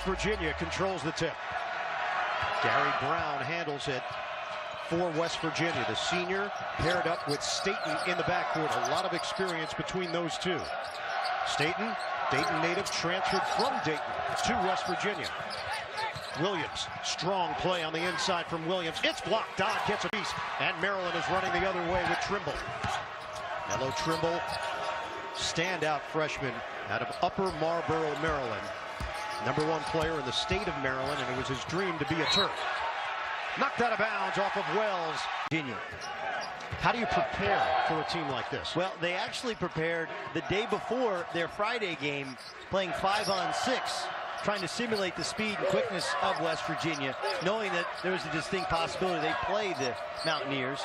Virginia controls the tip. Gary Browne handles it for West Virginia. The senior paired up with Staten in the backcourt. A lot of experience between those two. Staten, Dayton native, transferred from Dayton to West Virginia. Williams, strong play on the inside from Williams. It's blocked. Dodd gets a piece, and Maryland is running the other way with Trimble. Mello Trimble, standout freshman out of Upper Marlboro, Maryland. #1 player in the state of Maryland, and it was his dream to be a Terp. Knocked out of bounds off of Wells. Virginia. How do you prepare for a team like this? Well, they actually prepared the day before their Friday game, playing 5-on-6, trying to simulate the speed and quickness of West Virginia, knowing that there was a distinct possibility they play the Mountaineers.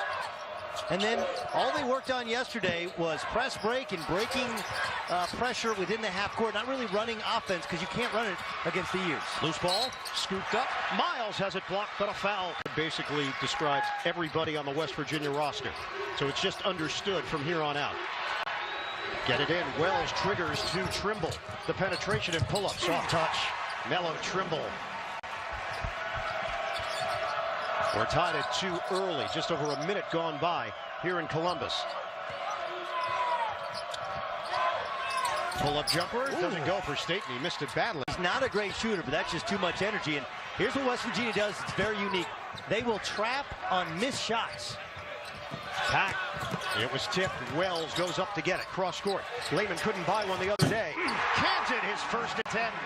And then all they worked on yesterday was press break and breaking pressure within the half court, not really running offense because you can't run it against the Ears. Loose ball, scooped up. Miles has it blocked, but a foul. It basically describes everybody on the West Virginia roster. So it's just understood from here on out. Get it in. Wells triggers to Trimble. The penetration and pull-up. Soft touch. Mello Trimble. We're tied at 2 early. Just over a minute gone by here in Columbus. Pull-up jumper. Doesn't go for Staten. He missed it badly. He's not a great shooter, but that's just too much energy. And here's what West Virginia does. It's very unique. They will trap on missed shots. Pack. It was tipped. Wells goes up to get it. Cross court. Lehman couldn't buy one the other day. Canted his first attempt.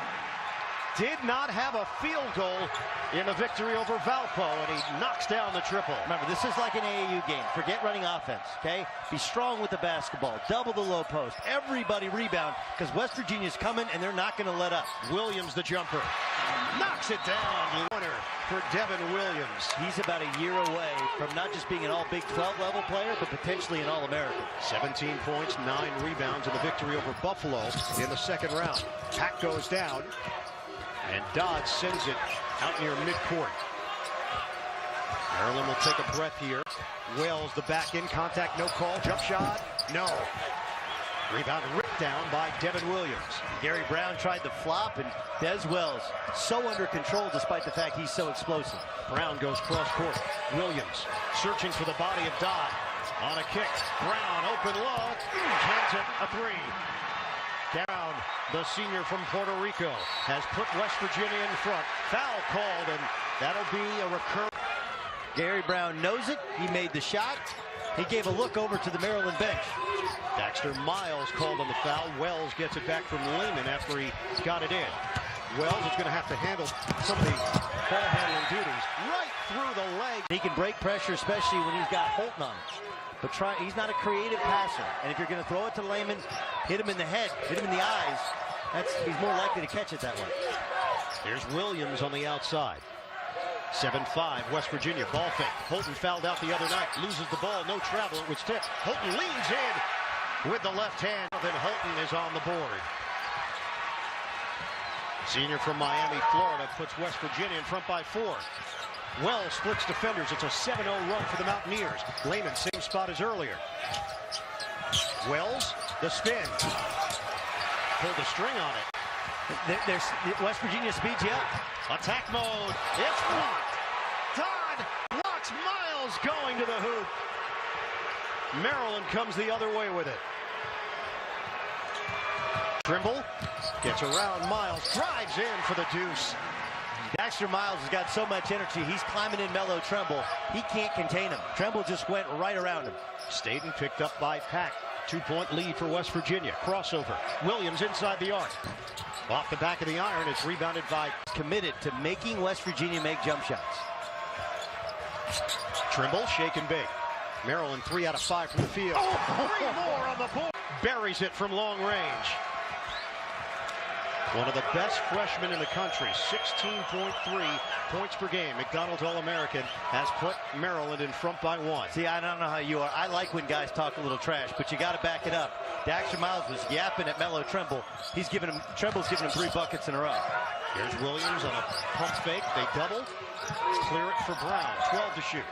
Did not have a field goal in the victory over Valpo, and he knocks down the triple. Remember, this is like an AAU game. Forget running offense, okay? Be strong with the basketball. Double the low post. Everybody rebound, because West Virginia's coming, and they're not going to let up. Williams, the jumper. Knocks it down. Winner for Devin Williams. He's about a year away from not just being an all Big 12 level player, but potentially an All-American. 17 points, 9 rebounds in the victory over Buffalo in the second round. Pack goes down. And Dodd sends it out near midcourt. Maryland will take a breath here. Wells, the back in contact, no call. Jump shot, no. Rebound ripped down by Devin Williams. Gary Browne tried the flop, and Des Wells so under control despite the fact he's so explosive. Browne goes cross court. Williams searching for the body of Dodd. On a kick, Browne open look. Hands it a 3. Down, the senior from Puerto Rico has put West Virginia in front. Foul called, and that'll be a recurrent. Gary Browne knows it. He made the shot. He gave a look over to the Maryland bench. Daxter Miles called on the foul. Wells gets it back from Lehman after he got it in. Wells is going to have to handle some of the ball handling duties right through the leg. He can break pressure, especially when he's got Holton on him. But he's not a creative passer. And if you're going to throw it to Lehman, hit him in the head, hit him in the eyes, he's more likely to catch it that way. Here's Williams on the outside. 7-5, West Virginia, ball fake. Holton fouled out the other night, loses the ball, no travel, it was tipped. Holton leans in with the left hand, then Holton is on the board. Senior from Miami, Florida, puts West Virginia in front by 4. Wells splits defenders. It's a 7-0 run for the Mountaineers. Lehman, same spot as earlier. Wells, the spin. Pulled the string on it. West Virginia speeds you up. Attack mode. It's blocked. Dodd blocks Miles going to the hoop. Maryland comes the other way with it. Trimble gets around Miles, drives in for the deuce. Daxter Miles has got so much energy. He's climbing in Mello Trimble. He can't contain him. Trimble just went right around him. Staten picked up by Pack. 2-point lead for West Virginia. Crossover. Williams inside the arc. Off the back of the iron. It's rebounded by... Committed to making West Virginia make jump shots. Trimble, shake and bake. Maryland 3 out of 5 from the field. Oh, 3 more on the board. Buries it from long range. One of the best freshmen in the country, 16.3 points per game. McDonald's All-American has put Maryland in front by 1. See, I don't know how you are. I like when guys talk a little trash, but you got to back it up. Daxter Miles was yapping at Mello Trimble. Trimble's giving him 3 buckets in a row. Here's Williams on a pump fake. They double. Clear it for Browne. 12 to shoot.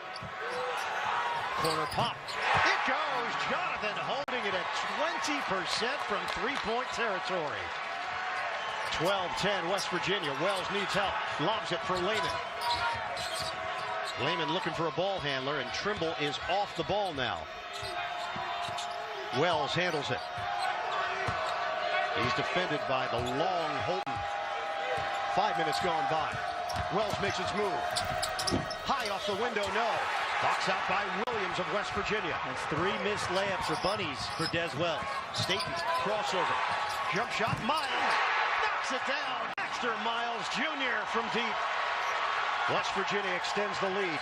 Corner pop. It goes. Jonathan holding it at 20% from 3-point territory. 12-10 West Virginia. Wells needs help. Lobs it for Lehman. Lehman looking for a ball handler, and Trimble is off the ball now. Wells handles it. He's defended by the long Holton. 5 minutes gone by. Wells makes its move. High off the window, no. Box out by Williams of West Virginia. That's 3 missed layups or bunnies for Des Wells. Staten, crossover. Jump shot, Miles. Knocks it down. Baxter Miles Jr. from deep. West Virginia extends the lead.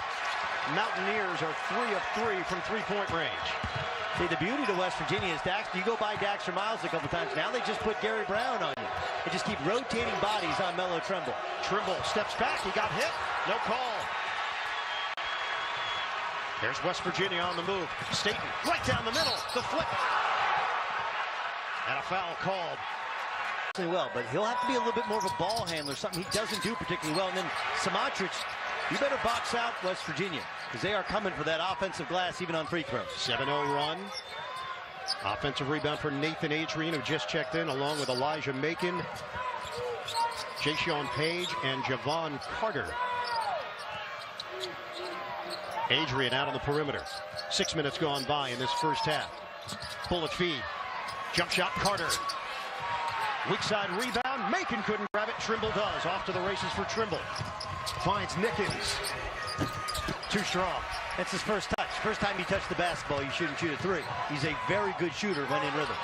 Mountaineers are 3 of 3 from three-point range. See, the beauty to West Virginia is you go by Daxter Miles a couple times. Now they just put Gary Brown on you. They just keep rotating bodies on Melo Trimble. Trimble steps back. He got hit. No call. There's West Virginia on the move. Staten right down the middle. The flip. And a foul called. Well, but he'll have to be a little bit more of a ball handler, something he doesn't do particularly well. And then Samatric, you better box out West Virginia, because they are coming for that offensive glass even on free throws. 7-0 run. Offensive rebound for Nathan Adrian, who just checked in, along with Elijah Macon, Jayshawn Page, and Javon Carter. Adrian out on the perimeter. 6 minutes gone by in this first half. Bullet feed. Jump shot, Carter. Weak side rebound. Macon couldn't grab it. Trimble does. Off to the races for Trimble. Finds Nickens. Too strong. That's his first touch. First time he touched the basketball, you shouldn't shoot a 3. He's a very good shooter when in rhythm.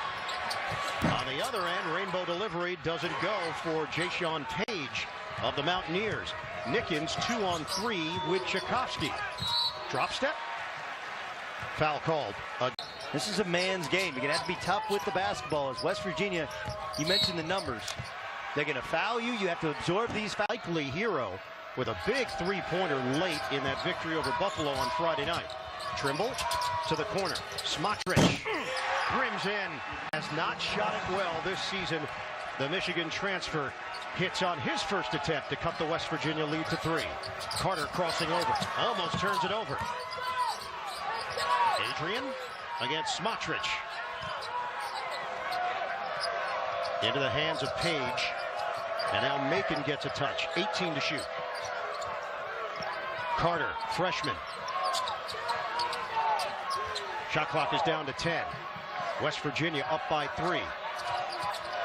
On the other end, rainbow delivery doesn't go for Jayshawn Page of the Mountaineers. Nickens 2 on 3 with Tchaikovsky. Drop step. Foul called. This is a man's game. You're going to have to be tough with the basketball. As West Virginia, you mentioned the numbers. They're going to foul you. You have to absorb these fouls. Likely hero with a big three-pointer late in that victory over Buffalo on Friday night. Trimble to the corner. Smotrich rims in. Has not shot it well this season. The Michigan transfer hits on his first attempt to cut the West Virginia lead to 3. Carter crossing over. Almost turns it over. Adrian against Smotrich. Into the hands of Page. And now Macon gets a touch. 18 to shoot. Carter, freshman. Shot clock is down to 10. West Virginia up by 3.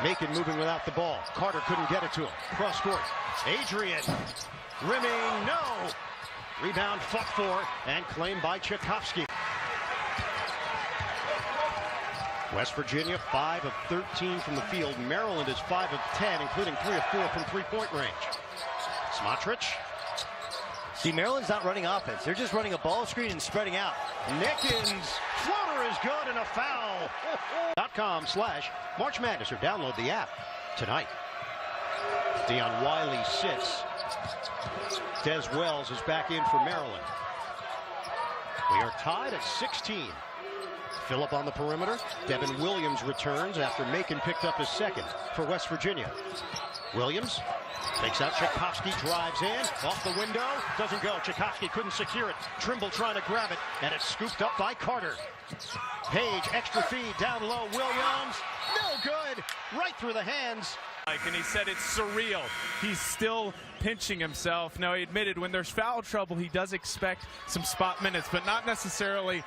Macon moving without the ball. Carter couldn't get it to him. Cross court. Adrian rimming, no. Rebound fought for and claimed by Tchaikovsky. West Virginia 5 of 13 from the field. Maryland is 5 of 10, including 3 of 4 from three-point range. Smotrich. See, Maryland's not running offense. They're just running a ball screen and spreading out. Nickens, floater is good and a foul. .com/March Madness or download the app tonight. Deion Wiley sits. Des Wells is back in for Maryland. We are tied at 16. Phillip on the perimeter. Devin Williams returns after Macon picked up his second for West Virginia. Williams takes out Tchaikovsky, drives in, off the window, doesn't go. Tchaikovsky couldn't secure it. Trimble trying to grab it, and it's scooped up by Carter. Page, extra feed, down low, Williams, no good, right through the hands. And he said it's surreal. He's still pinching himself. Now, he admitted when there's foul trouble, he does expect some spot minutes, but not necessarily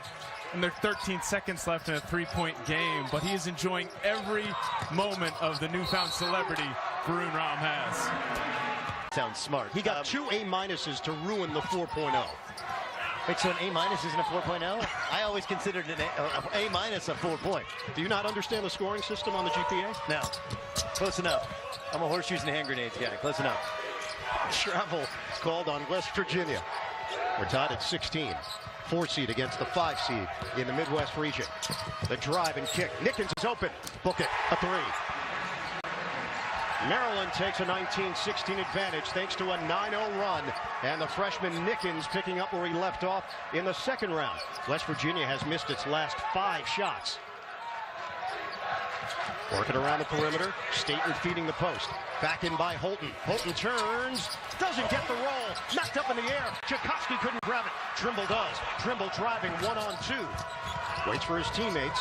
when there are 13 seconds left in a three-point game. But he is enjoying every moment of the newfound celebrity BROWNE has. Sounds smart. He got 2 A- to ruin the 4.0. Wait, so an A- isn't a 4.0? I always considered an A- a 4-point. Do you not understand the scoring system on the GPA? No. Close enough. I'm a horseshoes and hand grenades guy. Close enough. Travel called on West Virginia. We're tied at 16. 4 seed against the 5 seed in the Midwest region. The drive and kick. Nickens is open. Book it. A 3. Maryland takes a 19-16 advantage thanks to a 9-0 run. And the freshman Nickens picking up where he left off in the second round. West Virginia has missed its last 5 shots. Working around the perimeter. Staten feeding the post. Back in by Holton. Holton turns. Doesn't get the roll. Knocked up in the air. Tchaikovsky couldn't grab it. Trimble does. Trimble driving 1-on-2. Waits for his teammates.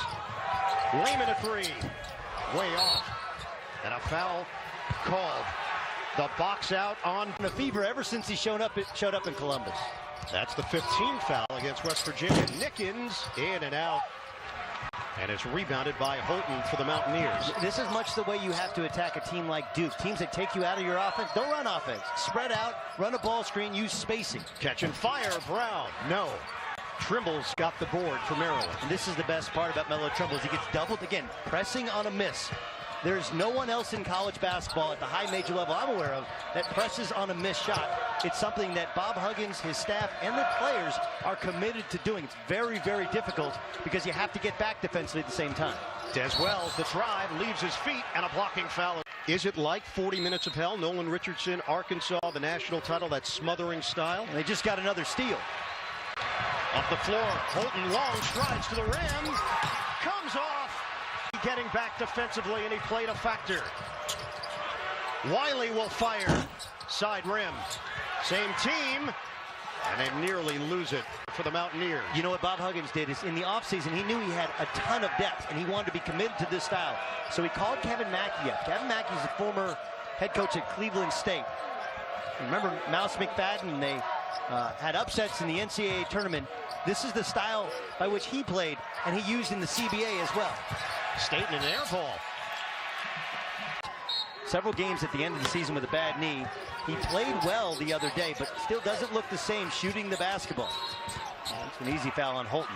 Lehman a 3. Way off. And a foul called. The box out on The fever ever since he showed up in Columbus. That's the 15th foul against West Virginia. Nickens in and out. And it's rebounded by Holton for the Mountaineers. This is much the way you have to attack a team like Duke. Teams that take you out of your offense, don't run offense. Spread out, run a ball screen, use spacing. Catch and fire, Brown. No. Trimble's got the board for Maryland. And this is the best part about Melo Trimble is he gets doubled again, pressing on a miss. There's no one else in college basketball at the high major level I'm aware of that presses on a missed shot. It's something that Bob Huggins, his staff, and the players are committed to doing. It's very, very difficult because you have to get back defensively at the same time. Des Wells, the drive, leaves his feet, and a blocking foul. Is it like 40 minutes of hell? Nolan Richardson, Arkansas, the national title, that smothering style. And they just got another steal. Up the floor, Holton long strides to the rim, comes off. Getting back defensively, and he played a factor. Wiley will fire, side rim. Same team, and they nearly lose it for the Mountaineers. You know what Bob Huggins did is in the offseason, he knew he had a ton of depth, and he wanted to be committed to this style. So he called Kevin Mackey up. Kevin Mackey's a former head coach at Cleveland State. Remember Mouse McFadden, they had upsets in the NCAA tournament. This is the style by which he played, and he used in the CBA as well. Staten an air ball. Several games at the end of the season with a bad knee. He played well the other day, but still doesn't look the same shooting the basketball. It's an easy foul on Holton.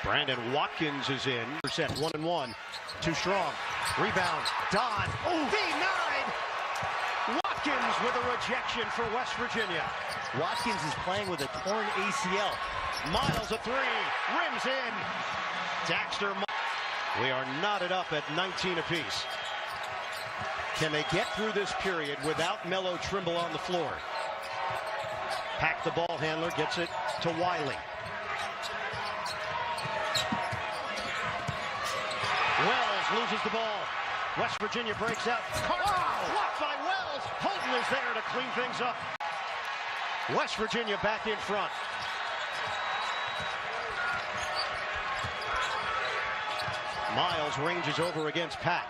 Brandon Watkins is in. 1-1. Too strong. Rebound. Dodd. Denied. Watkins with a rejection for West Virginia. Watkins is playing with a torn ACL. Miles a three. Rims in. Daxter. We are knotted up at 19 apiece. Can they get through this period without Melo Trimble on the floor? Pack the ball handler, gets it to Wiley. Wells loses the ball. West Virginia breaks out. Blocked by Wells. Holton is there to clean things up. West Virginia back in front. Miles ranges over against Pat.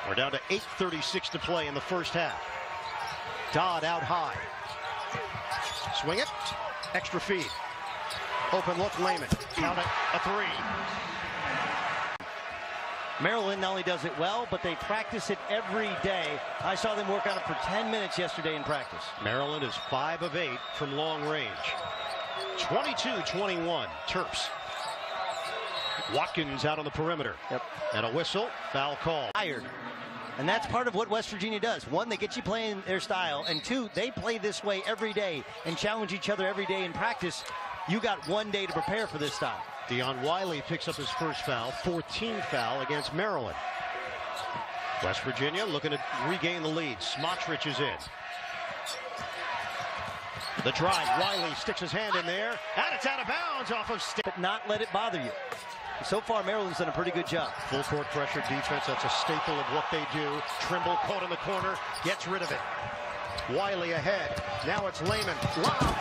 We're down to 8:36 to play in the first half. Dodd out high. Swing it. Extra feed. Open look, Layman. Count it, a three. Maryland not only does it well, but they practice it every day. I saw them work on it for 10 minutes yesterday in practice. Maryland is 5 of 8 from long range. 22-21, Terps. Watkins out on the perimeter. Yep. And a whistle, foul call. Tired. And that's part of what West Virginia does. One, they get you playing their style. And two, they play this way every day and challenge each other every day in practice. You got one day to prepare for this style. Deion Wiley picks up his first foul, 14th foul against Maryland. West Virginia looking to regain the lead. Smotrich is in. The drive, Wiley sticks his hand in there, and it's out of bounds off of State. But not let it bother you. So far, Maryland's done a pretty good job. Full court pressure defense, that's a staple of what they do. Trimble caught in the corner, gets rid of it. Wiley ahead, now it's Layman. Lob,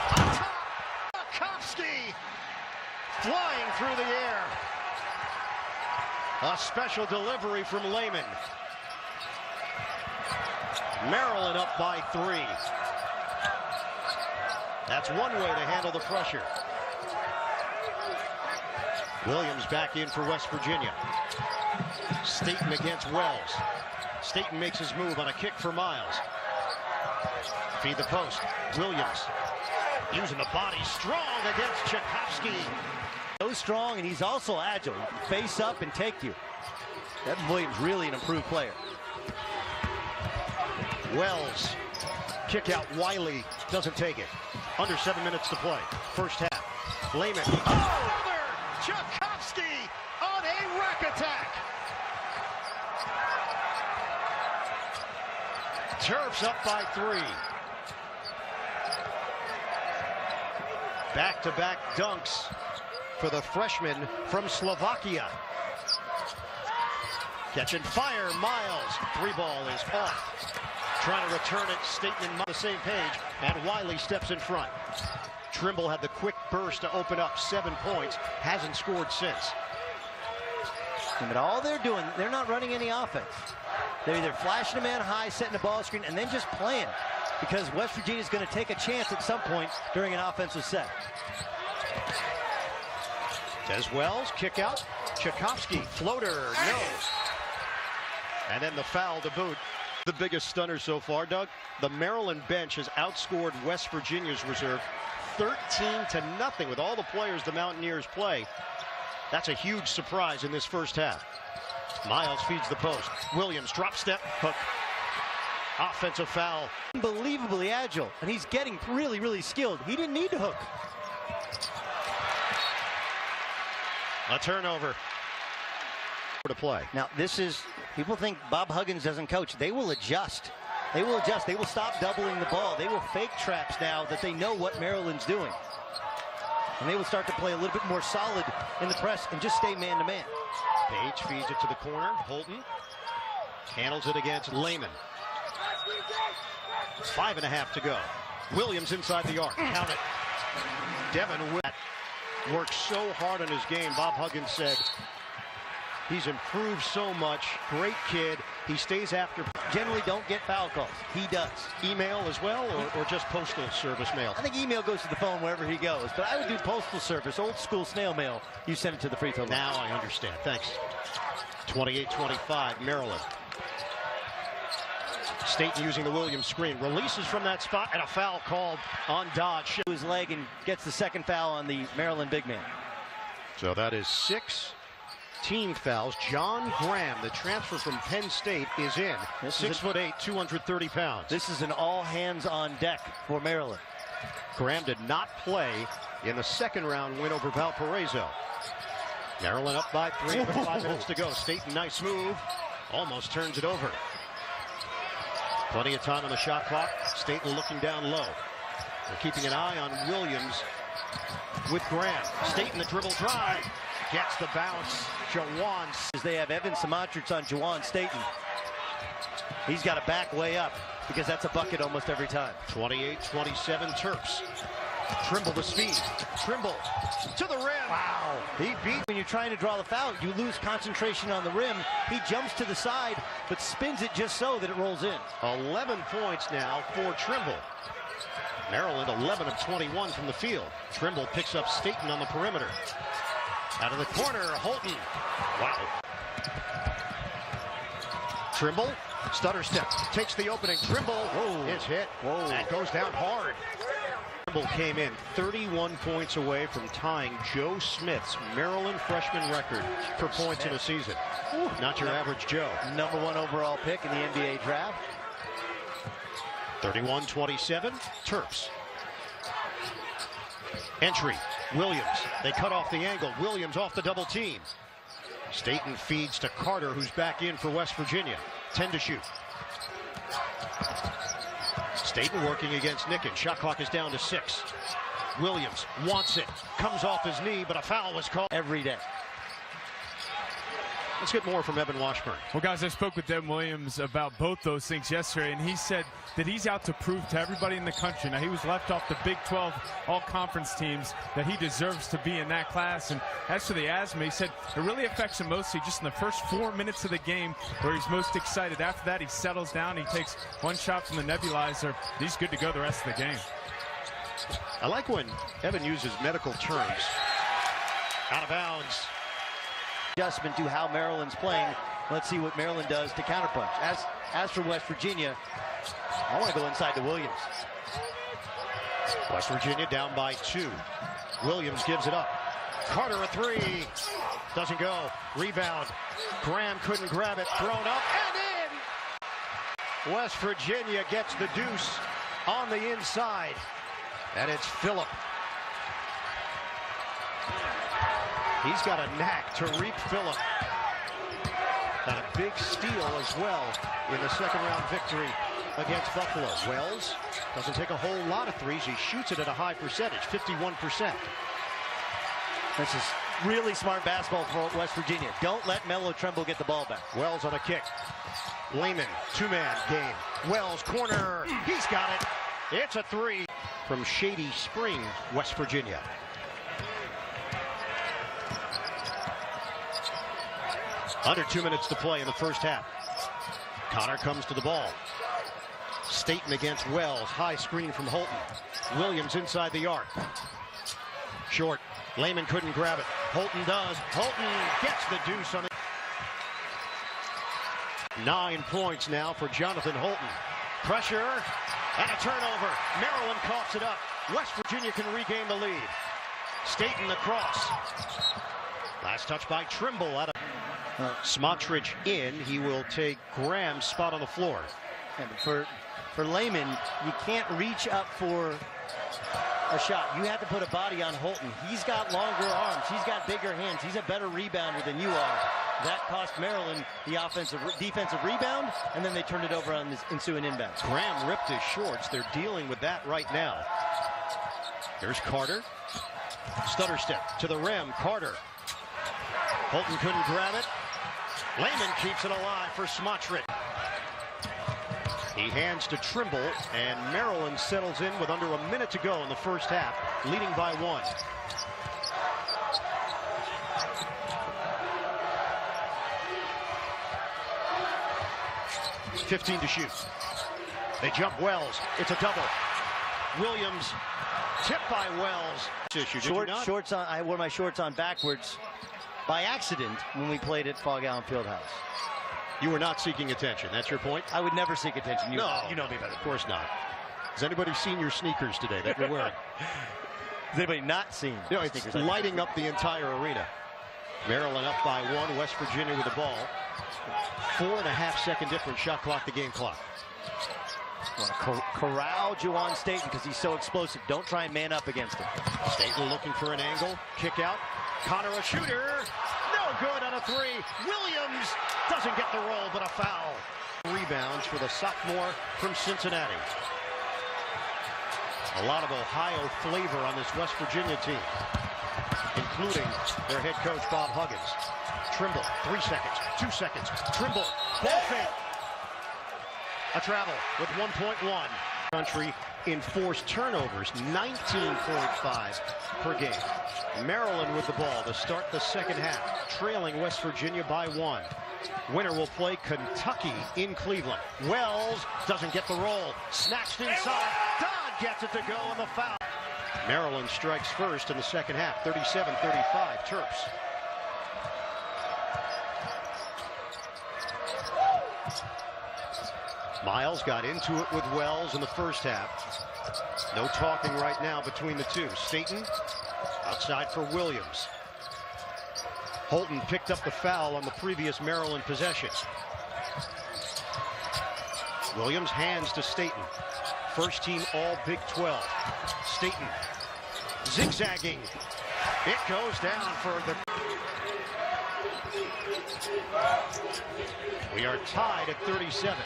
Tchaikovsky flying through the air. A special delivery from Layman. Maryland up by 3. That's one way to handle the pressure. Williams back in for West Virginia. Staten against Wells. Staten makes his move on a kick for Miles. Feed the post. Williams using the body strong against Tchaikovsky. So strong, and he's also agile. He can face up and take you. Evan Williams really an improved player. Wells. Kick out. Wiley doesn't take it. Under 7 minutes to play. First half. Layman. Oh! Tchaikovsky on a rack attack. Terps up by 3. Back-to-back dunks for the freshman from Slovakia. Catch and fire, Miles. 3-ball is off. Trying to return it, Staten on the same page, and Wiley steps in front. Trimble had the quick burst to open up, 7 points, hasn't scored since. But all they're doing, they're not running any offense. They're either flashing a man high, setting a ball screen, and then just playing, because West Virginia is going to take a chance at some point during an offensive set. Des Wells, kick out. Tchaikovsky, floater, no. And then the foul to boot. The biggest stunner so far, Doug. The Maryland bench has outscored West Virginia's reserve 13-0 with all the players the Mountaineers play. That's a huge surprise in this first half. Miles feeds the post. Williams, drop step, hook. Offensive foul. Unbelievably agile, and he's getting really, really skilled. He didn't need to hook. A turnover to play. Now, this is, people think Bob Huggins doesn't coach. They will adjust. They will adjust. They will stop doubling the ball. They will fake traps now that they know what Maryland's doing. And they will start to play a little bit more solid in the press and just stay man-to-man. Page feeds it to the corner. Holton handles it against Lehman. 5.5 to go. Williams inside the arc. Count it. Devin worked so hard on his game. Bob Huggins said he's improved so much. Great kid. He stays after. Generally don't get foul calls. He does. Email as well, or just postal service mail? I think email goes to the phone wherever he goes, but I would do postal service, old school snail mail. You send it to the free throw line. Now I understand. Thanks. 28-25, Maryland. Staten using the Williams screen. Releases from that spot, and a foul called on Dodge. His leg and gets the second foul on the Maryland big man. So that is 6 team fouls. John Graham, the transfer from Penn State, is in. 6'8", 230 pounds. This is an all hands on deck for Maryland. Graham did not play in the second round win over Valparaiso. Maryland up by 3 with 5 minutes to go. Staten, nice move. Almost turns it over. Plenty of time on the shot clock. Staten looking down low. They're keeping an eye on Williams with Graham. Staten the dribble drive. Gets the bounce. Jawan. They have Evan Samatrich on Jawan Staten. He's got to back way up because that's a bucket almost every time. 28-27 Terps. Trimble the speed. Trimble to the rim. Wow. He beat. When you're trying to draw the foul, you lose concentration on the rim. He jumps to the side, but spins it just so that it rolls in. 11 points now for Trimble. Maryland 11 of 21 from the field. Trimble picks up Staten on the perimeter. Out of the corner, Holton. Wow. Trimble, stutter step, takes the opening. Trimble is hit. Whoa. And goes down hard. Trimble came in 31 points away from tying Joe Smith's Maryland freshman record for points in a season. Not your average Joe. Number 1 overall pick in the NBA draft. 31-27, Terps. Entry, Williams. They cut off the angle. Williams off the double team. Staten feeds to Carter, who's back in for West Virginia. 10 to shoot. Staten working against Nicken. Shot clock is down to 6. Williams wants it. Comes off his knee, but a foul was called. Every day. Let's get more from Evan Washburn. Well, guys, I spoke with Devin Williams about both those things yesterday, and he said that he's out to prove to everybody in the country. Now, he was left off the Big 12 all-conference teams, that he deserves to be in that class. And as for the asthma, he said it really affects him mostly just in the first 4 minutes of the game where he's most excited. After that, he settles down. He takes one shot from the nebulizer. He's good to go the rest of the game. I like when Evan uses medical terms. Out of bounds. Adjustment to how Maryland's playing. Let's see what Maryland does to counterpunch. As for West Virginia, I want to go inside to Williams. West Virginia down by 2. Williams gives it up. Carter a 3. Doesn't go. Rebound. Graham couldn't grab it. Thrown up and in. West Virginia gets the deuce on the inside. And it's Phillip. He's got a knack. Tariq Phillip. Got a big steal as well in the second round victory against Buffalo. Wells doesn't take a whole lot of threes. He shoots it at a high percentage, 51%. This is really smart basketball for West Virginia. Don't let Melo Trimble get the ball back. Wells on a kick. Lehman, 2-man game. Wells, corner. He's got it. It's a 3 from Shady Spring, West Virginia. Under 2 minutes to play in the first half. Connor comes to the ball. Staten against Wells. High screen from Holton. Williams inside the arc. Short. Lehman couldn't grab it. Holton does. Holton gets the deuce on it. 9 points now for Jonathan Holton. Pressure and a turnover. Maryland coughs it up. West Virginia can regain the lead. Staten the cross. Last touch by Trimble out of Smotrich in. He will take Graham's spot on the floor. And for Lehman, you can't reach up for a shot. You have to put a body on Holton. He's got longer arms. He's got bigger hands. He's a better rebounder than you are. That cost Maryland the defensive rebound, and then they turned it over on this ensuing inbound. Graham ripped his shorts. They're dealing with that right now. Here's Carter. Stutter step to the rim. Carter. Holton couldn't grab it. Lehman keeps it alive for Smotrich. He hands to Trimble, and Maryland settles in with under a minute to go in the first half, leading by 1. .15 to shoot. They jump Wells. It's a double. Williams tipped by Wells. Shorts on. I wore my shorts on backwards by accident when we played at Fog Allen Fieldhouse. You were not seeking attention. That's your point? I would never seek attention. You know me better. Of course not. Has anybody seen your sneakers today that you're wearing? Has anybody not seen? No, it's lighting up the entire arena. Maryland up by 1. West Virginia with the ball. 4.5-second difference. Shot clock to game clock. Corral Juwan Staten because he's so explosive. Don't try and man up against him. Staten looking for an angle. Kick out. Connor a shooter. No good on a 3. Williams doesn't get the roll, but a foul. Rebounds for the sophomore from Cincinnati. A lot of Ohio flavor on this West Virginia team, including their head coach, Bob Huggins. Trimble, 3 seconds, 2 seconds. Trimble, ball fake. A travel with 1.1. Country in forced turnovers, 19.5 per game. Maryland with the ball to start the second half, trailing West Virginia by 1. Winner will play Kentucky in Cleveland. Wells doesn't get the roll. Snatched inside. Dodd gets it to go on the foul. Maryland strikes first in the second half, 37-35 Terps. Miles got into it with Wells in the first half. No talking right now between the two. Staten outside for Williams. Holton picked up the foul on the previous Maryland possession. Williams hands to Staten. First team all Big 12. Staten zigzagging. It goes down for the... We are tied at 37.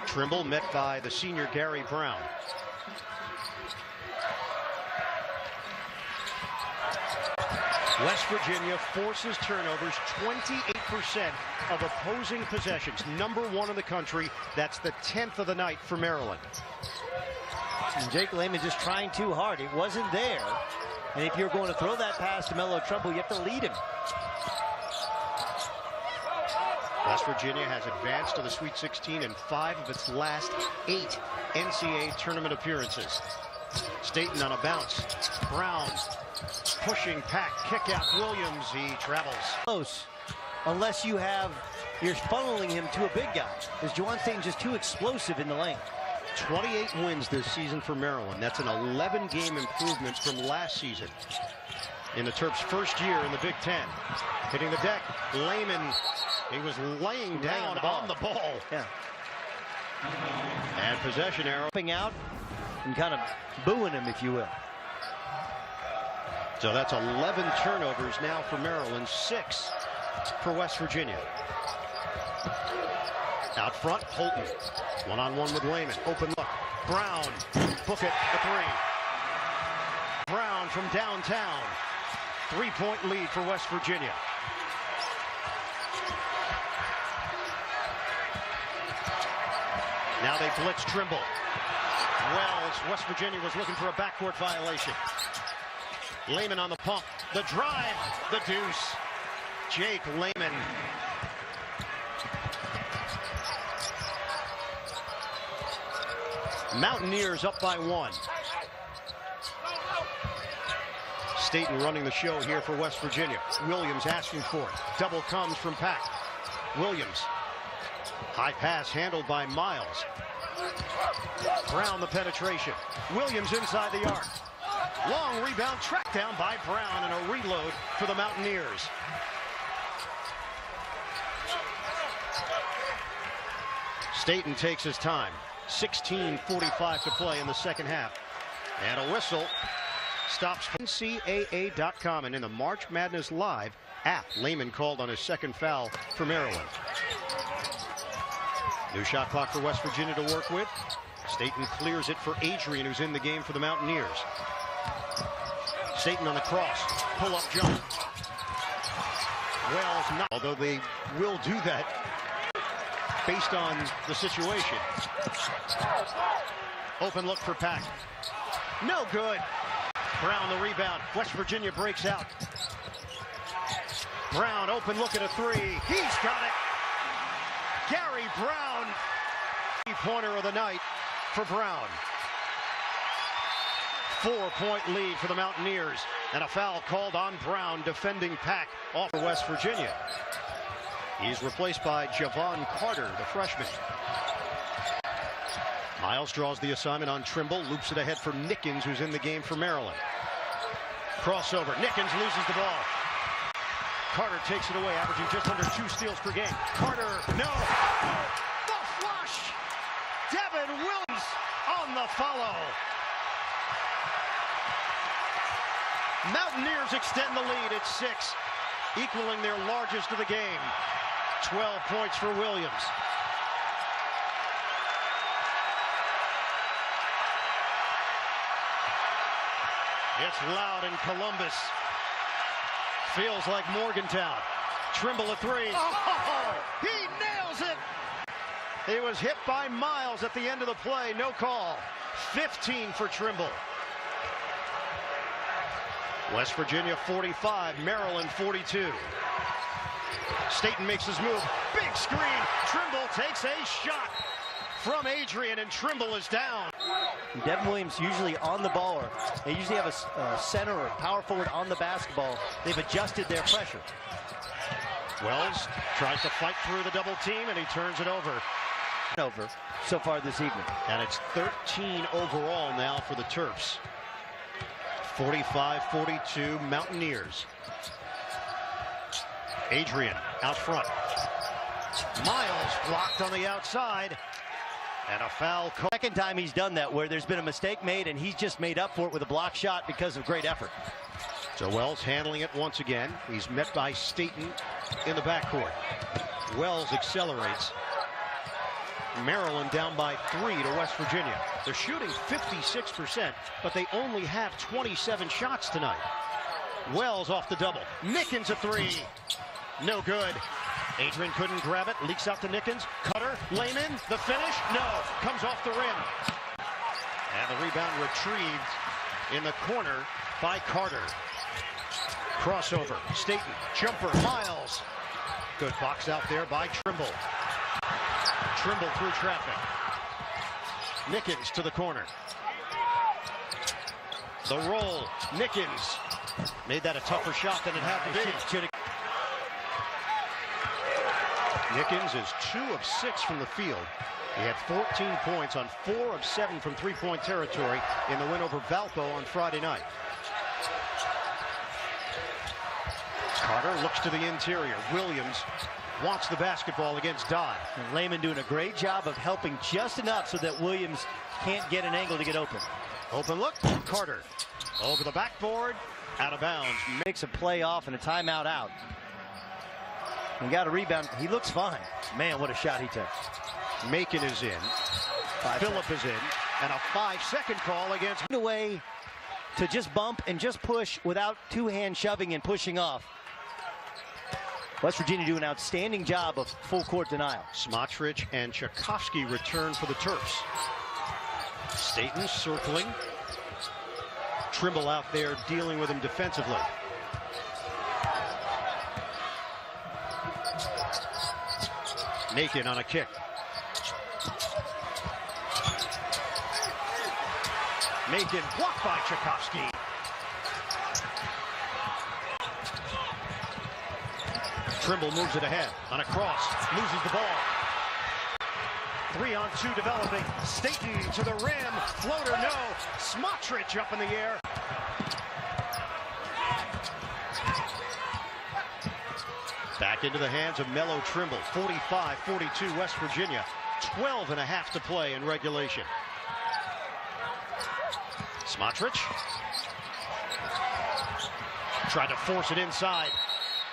Trimble met by the senior Gary Browne. West Virginia forces turnovers, 28% of opposing possessions. #1 in the country. That's the 10th of the night for Maryland. And Jake Lehman just trying too hard. It wasn't there. And if you're going to throw that pass to Melo Trimble, you have to lead him. West Virginia has advanced to the Sweet 16 in 5 of its last 8 NCAA tournament appearances. Staten on a bounce. Browne pushing pack, kick out Williams. He travels. Close, unless you're funneling him to a big guy. Is Juwan Staten just too explosive in the lane? 28 wins this season for Maryland. That's an 11-game improvement from last season. In the Terps' first year in the Big Ten. Hitting the deck, Lehman. He was laying down on the ball. Yeah. And possession arrow. Out and kind of booing him, if you will. So that's 11 turnovers now for Maryland, 6 for West Virginia. Out front, Holton. One-on-one with Lehman. Open look. Browne. Book it, the 3. Browne from downtown. 3-point lead for West Virginia. Now they blitz Trimble. Wells, West Virginia was looking for a backcourt violation. Lehman on the pump. The drive, the deuce. Jake Lehman. Mountaineers up by 1. Staten running the show here for West Virginia. Williams asking for it. Double comes from Pack. Williams. High pass handled by Miles. Brown the penetration. Williams inside the arc. Long rebound tracked down by Brown and a reload for the Mountaineers. Staten takes his time. 16:45 to play in the second half. And a whistle stops NCAA.com, and in the March Madness Live app, Lehman called on his second foul for Maryland. New shot clock for West Virginia to work with. Staten clears it for Adrian, who's in the game for the Mountaineers. Staten on the cross. Pull-up jump. Wells not, although they will do that based on the situation. Open look for Pack. No good. Brown the rebound. West Virginia breaks out. Brown open look at a 3. He's got it. Gary Brown. Pointer of the night for Brown. 4-point lead for the Mountaineers, and a foul called on Brown defending Pack off of West Virginia. He's replaced by Javon Carter, the freshman. Miles draws the assignment on Trimble, loops it ahead for Nickens, who's in the game for Maryland. Crossover. Nickens loses the ball. Carter takes it away, averaging just under 2 steals per game. Carter, no. The flush. Devin Williams on the follow. Mountaineers extend the lead at 6, equaling their largest of the game. 12 points for Williams. It's loud in Columbus. Feels like Morgantown. Trimble a 3. Oh, he nails it. He was hit by Miles at the end of the play. No call. 15 for Trimble. West Virginia 45, Maryland 42. Staten makes his move. Big screen. Trimble takes a shot from Adrian, and Trimble is down. Devin Williams usually on the ball, or they usually have a center or power forward on the basketball. They've adjusted their pressure. Wells tries to fight through the double team, and he turns it over. So far this evening. And it's 13 overall now for the Terps. 45-42 Mountaineers. Adrian out front. Miles blocked on the outside. And a foul call. Second time he's done that, where there's been a mistake made and he's just made up for it with a block shot because of great effort. So Wells handling it once again. He's met by Staten in the backcourt. Wells accelerates. Maryland down by 3 to West Virginia. They're shooting 56%, but they only have 27 shots tonight. Wells off the double. Nickens a 3. No good. Adrian couldn't grab it. Leaks out to Nickens. Cutter. Lehman. The finish. No. Comes off the rim. And the rebound retrieved in the corner by Carter. Crossover. Staten. Jumper. Miles. Good box out there by Trimble. Trimble through traffic. Nickens to the corner. The roll. Nickens made that a tougher shot than it had to be. Nickens is 2 of 6 from the field. He had 14 points on 4 of 7 from three-point territory in the win over Valpo on Friday night. Carter looks to the interior. Williams wants the basketball against Dodd. And Lehman doing a great job of helping just enough so that Williams can't get an angle to get open. Open look. Carter over the backboard. Out of bounds. Makes a play off and a timeout out. He got a rebound. He looks fine. Man, what a shot he took. Macon is in. Phillip is in. And a 5-second call against. Away to just bump and just push without two-hand shoving and pushing off. West Virginia do an outstanding job of full court denial. Smotrich and Tchaikovsky return for the Terps. Staten circling. Trimble out there dealing with him defensively. Naked on a kick. Naked blocked by Tchaikovsky. Trimble moves it ahead on a cross, loses the ball. 3-on-2 developing. Staten to the rim. Floater, no. Smotrich up in the air. Back into the hands of Melo Trimble. 45-42 West Virginia. 12 and a half to play in regulation. Smotrich. Tried to force it inside.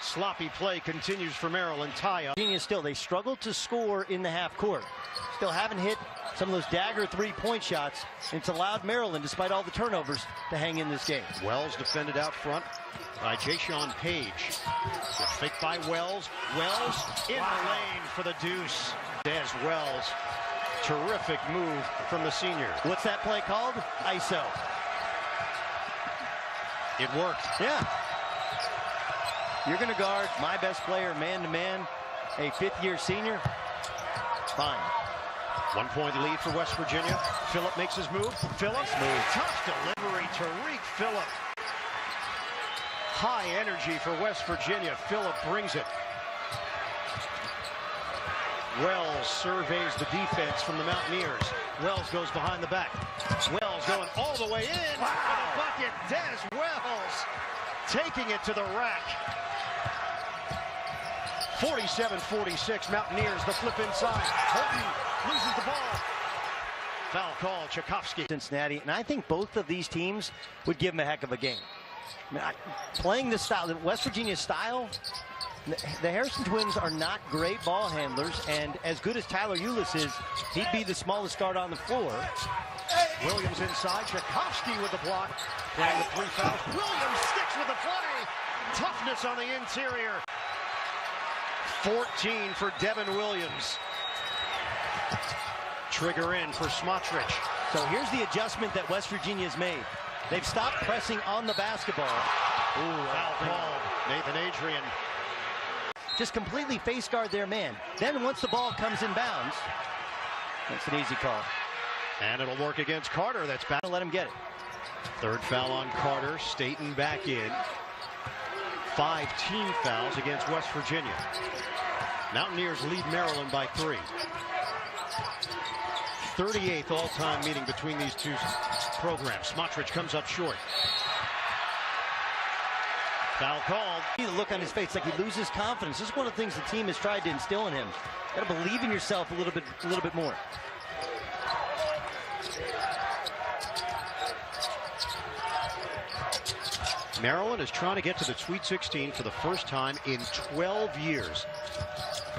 Sloppy play continues for Maryland. Taya. Still, they struggled to score in the half court. Still haven't hit some of those dagger three-point shots. And it's allowed Maryland, despite all the turnovers, to hang in this game. Wells defended out front by Jayshawn Page. Good fake by Wells. Wells in the lane for the deuce. Des Wells. Terrific move from the senior. What's that play called? ISO. It worked. Yeah. You're going to guard my best player man-to-man, a fifth-year senior. Fine. 1 point lead for West Virginia. Phillip makes his move. Phillip. Nice move. Tough delivery. Tariq Phillip. High energy for West Virginia. Phillip brings it. Wells surveys the defense from the Mountaineers. Wells goes behind the back. Wells going all the way in. Wow. For the bucket. Des Wells taking it to the rack. 47-46. Mountaineers, the flip inside. Holton loses the ball. Foul call, Tchaikovsky. Cincinnati, and I think both of these teams would give them a heck of a game. I mean, playing this style, the West Virginia style, the Harrison twins are not great ball handlers, and as good as Tyler Ulis is, he'd be the smallest guard on the floor. Williams inside, Tchaikovsky with the block. Playing with 3 fouls. Williams sticks with the play. Toughness on the interior. 14 for Devin Williams. Trigger in for Smotrich. So here's the adjustment that West Virginia's made. They've stopped pressing on the basketball. Ooh, foul called. Nathan Adrian. Just completely face guard their man. Then once the ball comes in bounds, it's an easy call. And it'll work against Carter. That's back. Let him get it. Third foul on Carter. Staten back in. 5 team fouls against West Virginia. Mountaineers lead Maryland by 3. 38th all-time meeting between these two programs. Smotrich comes up short. Foul called. The look on his face, like he loses confidence. This is one of the things the team has tried to instill in him. Got to believe in yourself a little bit more. Maryland is trying to get to the Sweet 16 for the first time in 12 years.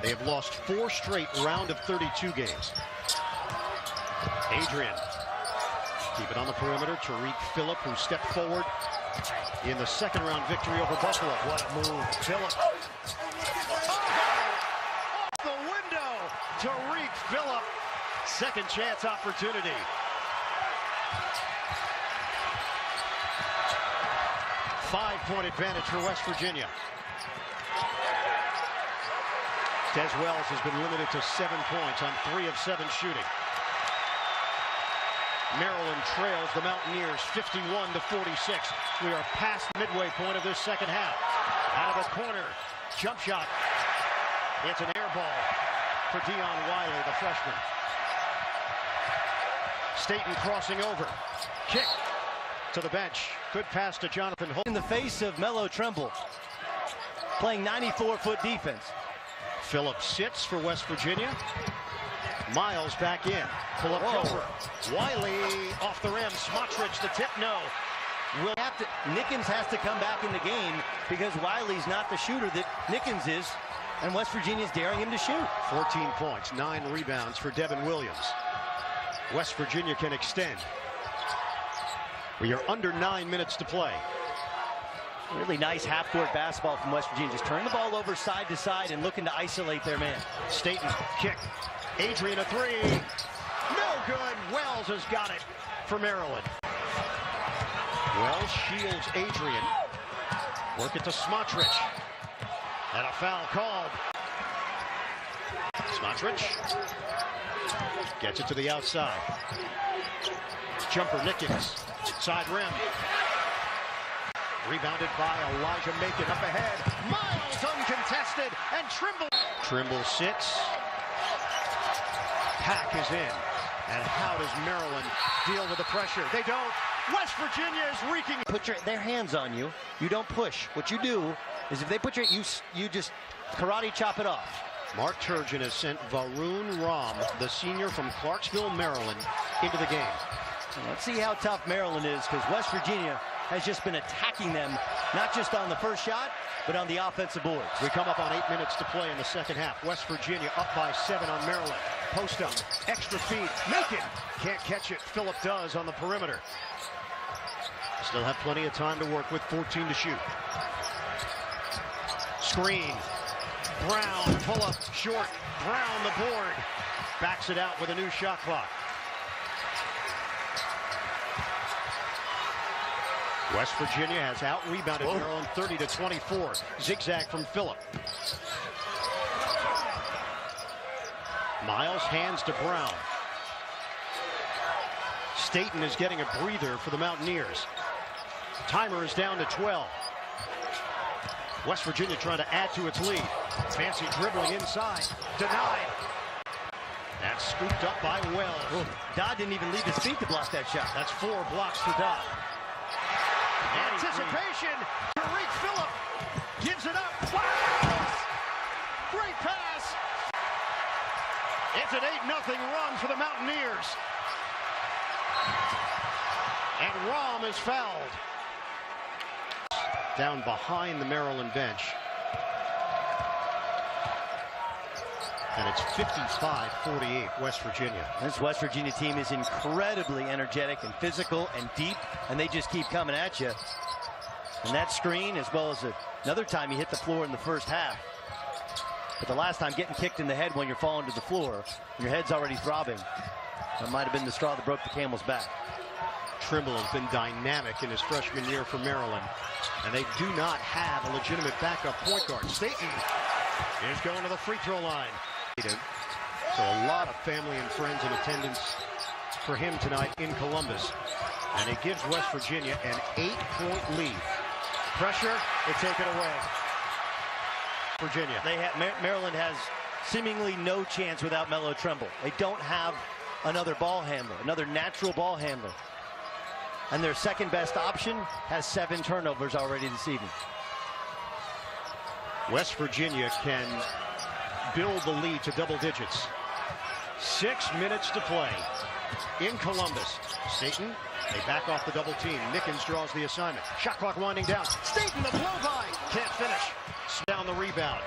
They have lost 4 straight round of 32 games. Adrian. Keep it on the perimeter. Tariq Phillip, who stepped forward in the second round victory over Buffalo. What a move. Phillip. Off the window. Tariq Phillip. Second chance opportunity. Five-point advantage for West Virginia. Des Wells has been limited to 7 points on 3 of 7 shooting. Maryland trails the Mountaineers 51-46. We are past the midway point of this second half. Out of the corner, jump shot. It's an air ball for Dion Wiley, the freshman. Staten crossing over. Kick to the bench. Good pass to Jonathan Holt. In the face of Melo Trimble, playing 94-foot defense. Phillip sits for West Virginia. Miles back in. Pull up over. Wiley off the rim. Smotrich the tip. No. Nickens has to come back in the game because Wiley's not the shooter that Nickens is, and West Virginia's daring him to shoot. 14 points, 9 rebounds for Devin Williams. West Virginia can extend. We are under 9 minutes to play. Really nice half-court basketball from West Virginia. Just turn the ball over side to side and looking to isolate their man. Staten kick. Adrian a 3. No good. Wells has got it for Maryland. Wells shields Adrian. Work it to Smotrich. And a foul called. Smotrich gets it to the outside. Jumper Nickens, side rim. Rebounded by Elijah Macon up ahead. Miles uncontested, and Trimble sits. Pack is in. And how does Maryland deal with the pressure? They don't. West Virginia is wreaking. Put their hands on you. You don't push. What you do is if they put you just karate chop it off. Mark Turgeon has sent Varun Ram, the senior from Clarksville, Maryland, into the game. Let's see how tough Maryland is, because West Virginia has just been attacking them, not just on the first shot, but on the offensive boards. We come up on 8 minutes to play in the second half. West Virginia up by 7 on Maryland. Post up, extra feed, Macon can't catch it. Phillip does on the perimeter. Still have plenty of time to work with, 14 to shoot. Screen, Brown, pull up, short. Brown the board, backs it out with a new shot clock. West Virginia has out-rebounded Maryland 30-24. Zigzag from Phillip. Miles hands to Brown. Staten is getting a breather for the Mountaineers. Timer is down to 12. West Virginia trying to add to its lead. Fancy dribbling inside. Denied. That's scooped up by Wells. Dodd didn't even leave his feet to block that shot. That's 4 blocks for Dodd. Anticipation. Tariq Phillip gives it up. Wow! Great pass. It's an 8-0 run for the Mountaineers. And Rom is fouled. Down behind the Maryland bench. And it's 55-48 West Virginia. This West Virginia team is incredibly energetic and physical and deep, and they just keep coming at you. And that screen, as well as another time you hit the floor in the first half. But the last time getting kicked in the head when you're falling to the floor, your head's already throbbing. That might have been the straw that broke the camel's back. Trimble has been dynamic in his freshman year for Maryland, and they do not have a legitimate backup point guard. Staten is going to the free throw line. So a lot of family and friends in attendance for him tonight in Columbus, and it gives West Virginia an 8-point lead. Pressure, they take it away. Virginia. Maryland has seemingly no chance without Melo Trimble. They don't have another ball handler, another natural ball handler. And their second best option has 7 turnovers already this evening. West Virginia can build the lead to double digits. 6 minutes to play in Columbus. Staten, they back off the double team. Nickens draws the assignment. Shot clock winding down. Staten, the blow by. Can't finish. Down the rebound.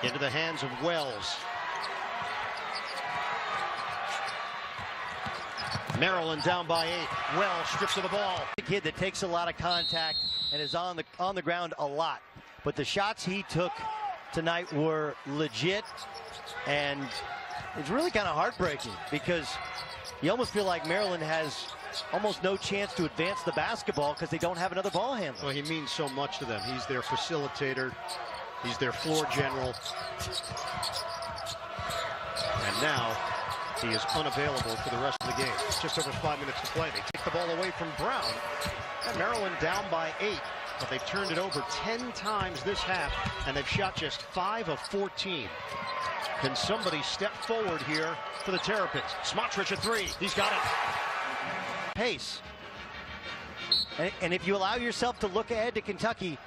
Into the hands of Wells. Maryland down by 8. Wells strips of the ball. A kid that takes a lot of contact and is on the ground a lot. But the shots he took tonight were legit, and it's really kind of heartbreaking because you almost feel like Maryland has almost no chance to advance the basketball because they don't have another ball handler. Well, he means so much to them. He's their facilitator. He's their floor general. And now he is unavailable for the rest of the game. Just over 5 minutes to play. They take the ball away from Brown. And Maryland down by 8. But they've turned it over 10 times this half, and they've shot just 5 of 14. Can somebody step forward here for the Terrapins? Smotrich a 3. He's got it. Pace. And if you allow yourself to look ahead to Kentucky,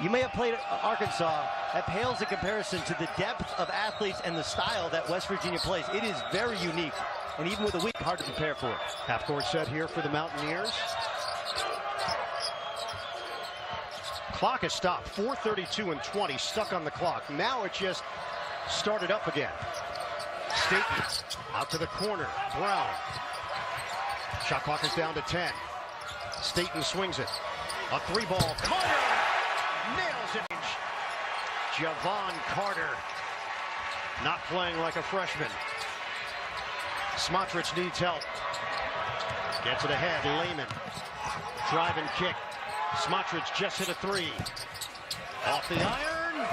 you may have played Arkansas. That pales in comparison to the depth of athletes and the style that West Virginia plays. It is very unique, and even with a week, hard to prepare for it. Half court set here for the Mountaineers. Clock is stopped. 4:32 and 20 stuck on the clock. Now it just started up again. Staten out to the corner. Brown. Shot clock is down to 10. Staten swings it. A 3-ball. Carter nails it. Javon Carter not playing like a freshman. Smotrich needs help. Gets it ahead. Lehman. Drive and kick. Smotrich just hit a 3. Off the iron.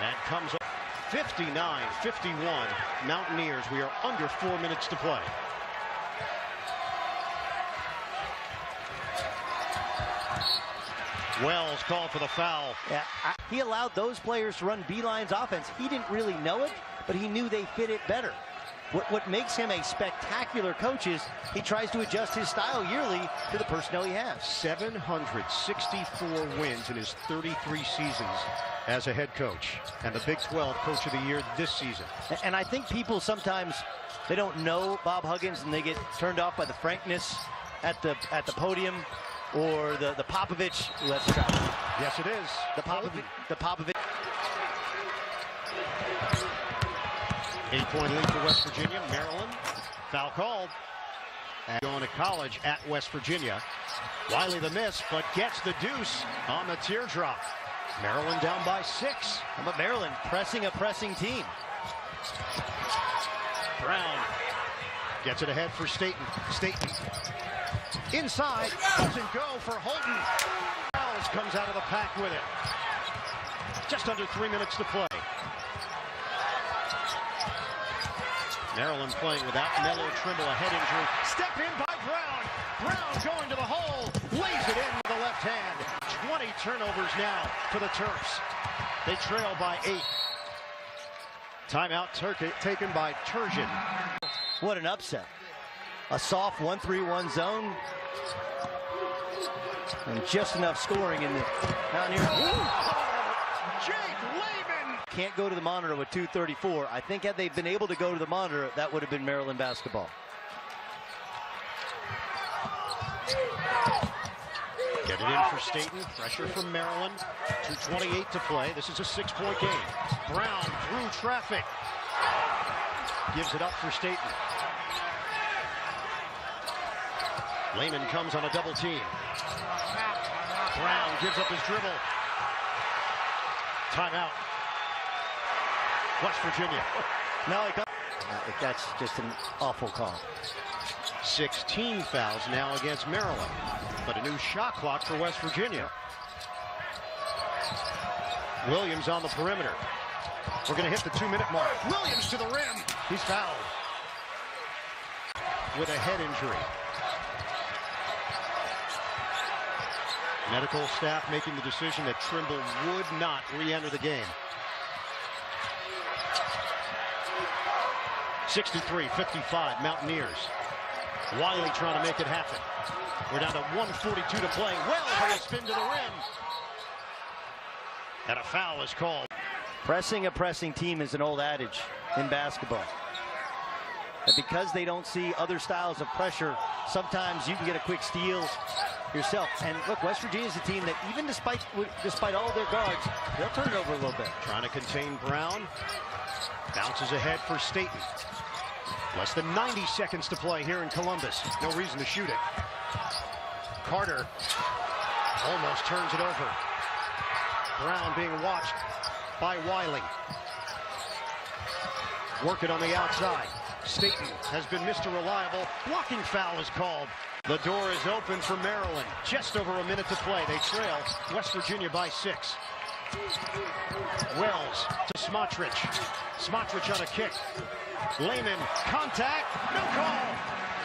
And comes up 59-51 Mountaineers. We are under 4 minutes to play. Wells called for the foul. Yeah, he allowed those players to run Beeline's offense. He didn't really know it, but he knew they fit it better. What makes him a spectacular coach is he tries to adjust his style yearly to the personnel he has. 764 wins in his 33 seasons as a head coach, and the Big 12 Coach of the Year this season. And I think people sometimes, they don't know Bob Huggins and they get turned off by the frankness at the podium, or the Popovich. Let's try. Yes, it is. The Popovich. 8-point lead for West Virginia. Maryland, foul called. And going to college at West Virginia. Wiley the miss, but gets the deuce on the teardrop. Maryland down by 6. How about Maryland pressing a pressing team? Brown gets it ahead for Staten. Staten inside, doesn't go for Holton. Wells comes out of the pack with it. Just under 3 minutes to play. Maryland playing without Melo Trimble, a head injury. Step in by Brown. Brown going to the hole, lays it in with the left hand. 20 turnovers now for the Terps. They trail by 8. Timeout taken by Turgeon. What an upset. A soft 1-3-1 zone. And just enough scoring in the Mountaineers. Jake Layman! Can't go to the monitor with 2:34. I think had they been able to go to the monitor, that would have been Maryland basketball. Get it in for Staten. Pressure from Maryland. 2:28 to play. This is a 6-point game. Brown through traffic. Gives it up for Staten. Layman comes on a double team. Brown gives up his dribble. Timeout. West Virginia. No, that's just an awful call. 16 fouls now against Maryland, but a new shot clock for West Virginia. Williams on the perimeter. We're going to hit the 2-minute mark. Williams to the rim. He's fouled with a head injury. Medical staff making the decision that Trimble would not re-enter the game. 63-55 Mountaineers. Wiley trying to make it happen. We're down to 1:42 to play. Wells on a spin to the rim. And a foul is called. Pressing a pressing team is an old adage in basketball. And because they don't see other styles of pressure, sometimes you can get a quick steal yourself. And look, West Virginia is a team that even despite all their guards, they'll turn it over a little bit. Trying to contain Brown. Bounces ahead for Staten. Less than 90 seconds to play here in Columbus. No reason to shoot it. Carter almost turns it over. Brown being watched by Wiley. Working on the outside. Staten has been Mr. Reliable. Blocking foul is called. The door is open for Maryland. Just over a minute to play. They trail West Virginia by 6. Wells to Smotrich. Smotrich on a kick. Layman, contact, no call.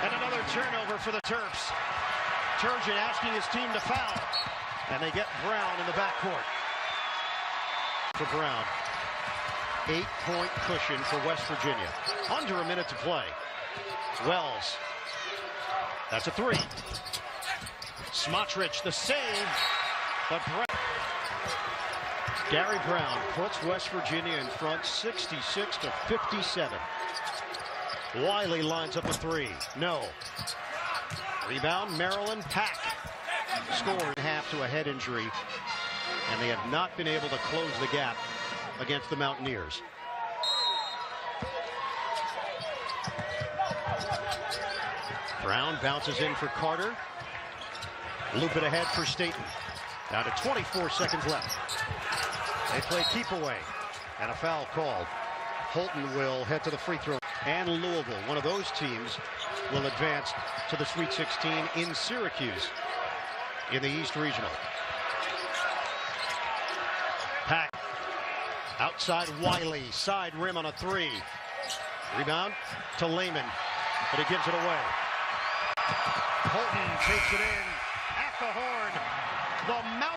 And another turnover for the Terps. Turgeon asking his team to foul. And they get Brown in the backcourt. For Brown. 8-point cushion for West Virginia. Under a minute to play. Wells. That's a 3. Smotrich, the save. But Brown. Gary Brown puts West Virginia in front 66-57. Wiley lines up a 3. No. Rebound, Maryland. Pack. Score in half to a head injury. And they have not been able to close the gap against the Mountaineers. Brown bounces in for Carter. Loop it ahead for Staten. Down to 24 seconds left. They play keep away. And a foul called. Holton will head to the free throw. And Louisville, one of those teams, will advance to the Sweet 16 in Syracuse in the East Regional. Pack Outside Wiley, side rim on a three. Rebound to Lehman, but he gives it away. Holton takes it in at the horn. The Mountain